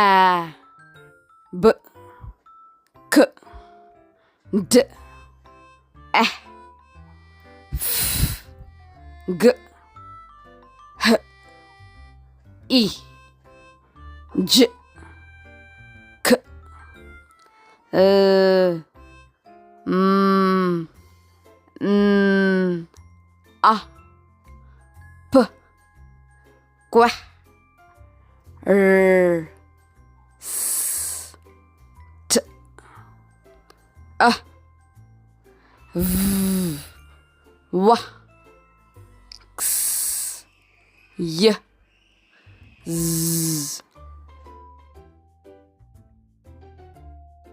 A B K D E F G H I J K L M N A P Q R S T A V W X Y Z